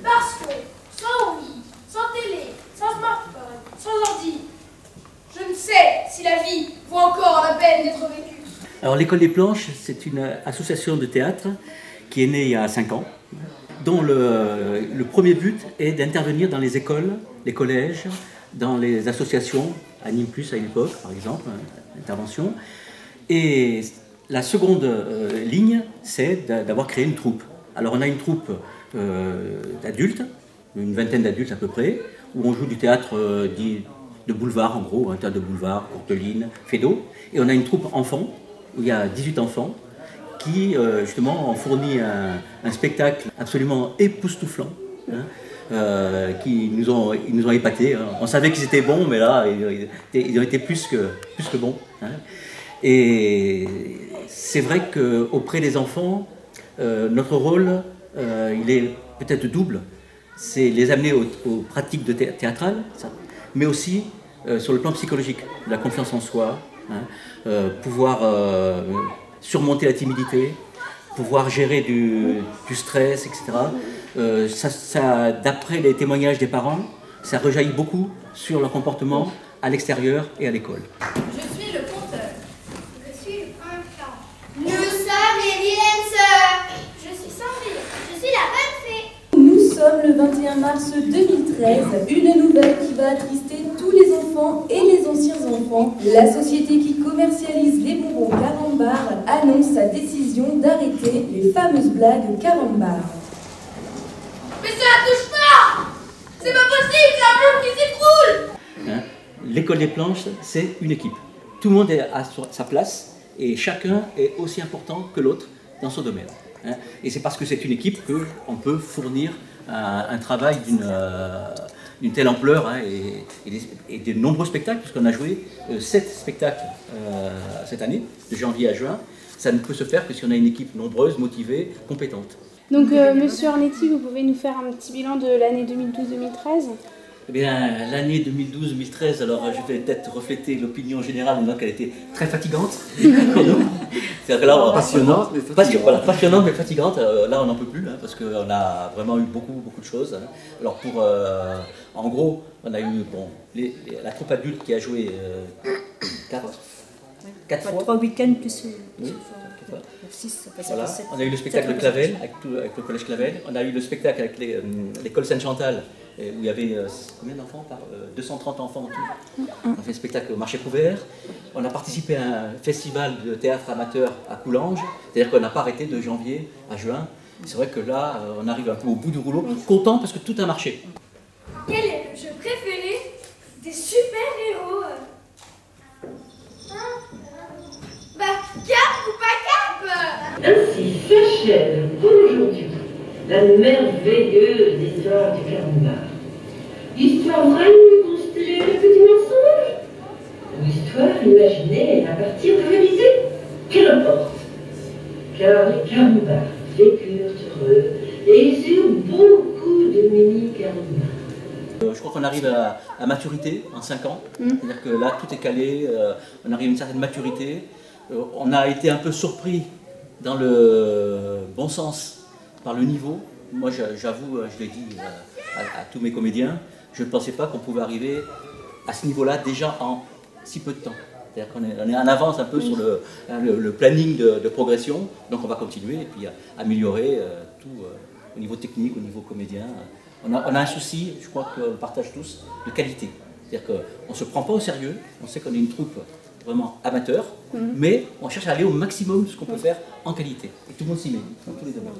Parce que sans Wii, sans télé, sans smartphone, sans ordi, je ne sais si la vie vaut encore la peine d'être vécue. Alors l'École des Planches, c'est une association de théâtre qui est née il y a 5 ans, dont le premier but est d'intervenir dans les écoles, les collèges, dans les associations, Anime Plus à l'époque par exemple, intervention. Et la seconde ligne, c'est d'avoir créé une troupe. Alors on a une troupe d'adultes, une vingtaine d'adultes à peu près, où on joue du théâtre dit de boulevard en gros, un théâtre de boulevard, Courteline, Feydeau. Et on a une troupe enfants, où il y a 18 enfants, qui justement ont fourni un spectacle absolument époustouflant, hein, ils nous ont épatés. Hein. On savait qu'ils étaient bons, mais là, ils ont été plus que bons. Hein. Et c'est vrai qu'auprès des enfants, notre rôle, il est peut-être double. C'est les amener aux pratiques théâtrales, mais aussi sur le plan psychologique, la confiance en soi, hein, pouvoir surmonter la timidité, pouvoir gérer du stress, etc. D'après les témoignages des parents, ça rejaillit beaucoup sur leur comportement à l'extérieur et à l'école. Je suis le conteur. Je suis le printemps. Nous sommes les vilaines sœurs. Je suis Cendrillon. Je suis la bonne fée. Nous sommes le 21 mars 2013, une nouvelle qui va attrister tous les enfants et les anciens enfants. La société qui commercialise les bonbons Carambar annonce sa décision d'arrêter les fameuses blagues Carambar. Mais ça touche pas! C'est pas possible, c'est un monde qui s'écroule! Hein, l'école des planches, c'est une équipe. Tout le monde est à sa place et chacun est aussi important que l'autre dans son domaine. Hein, et c'est parce que c'est une équipe qu'on peut fournir un travail d'une telle ampleur, hein, et de nombreux spectacles, puisqu'on a joué 7 spectacles cette année, de janvier à juin. Ça ne peut se faire que si on a une équipe nombreuse, motivée, compétente. Donc, Monsieur Ornetti, vous pouvez nous faire un petit bilan de l'année 2012-2013 ? Eh bien, l'année 2012-2013, alors je vais peut-être refléter l'opinion générale, en disant qu'elle était très fatigante pour nous. C'est-à-dire que là, passionnante, mais fatigante. Voilà, passionnante mais fatigante. Là, on n'en peut plus, hein, parce qu'on a vraiment eu beaucoup de choses. Hein. Alors, en gros, on a eu la troupe adulte qui a joué 4 fois. 3 week-ends plus Oui. 6. Voilà. On a eu le spectacle de Clavel, avec le collège Clavel. On a eu le spectacle avec l'école Sainte-Chantal, où il y avait combien d'enfants 230 enfants en tout. On a fait un spectacle au marché couvert. On a participé à un festival de théâtre amateur à Coulanges. C'est-à-dire qu'on n'a pas arrêté de janvier à juin. C'est vrai que là, on arrive un peu au bout du rouleau, content parce que tout a marché. Quel est le jeu préféré des super-héros? Bah, cap ou pas cap? Ainsi s'achève pour aujourd'hui la merveilleuse histoire du Carambar. Histoire vraie constellée de petits mensonges, ou histoire imaginée à partir de vérité? Qu'importe, car les Carambars vécurent heureux et ils eurent beaucoup de mini-Carambars. Je crois qu'on arrive à maturité en 5 ans, c'est-à-dire que là tout est calé, on arrive à une certaine maturité. On a été un peu surpris dans le bon sens par le niveau. Moi j'avoue, je l'ai dit à tous mes comédiens, je ne pensais pas qu'on pouvait arriver à ce niveau-là déjà en si peu de temps. C'est-à-dire qu'on est en avance un peu sur le planning de progression, donc on va continuer et puis améliorer tout au niveau technique, au niveau comédien. On a un souci, je crois qu'on le partage tous, de qualité. C'est-à-dire qu'on ne se prend pas au sérieux, on sait qu'on est une troupe vraiment amateur, mais on cherche à aller au maximum de ce qu'on peut faire en qualité. Et tout le monde s'y met, dans tous les domaines.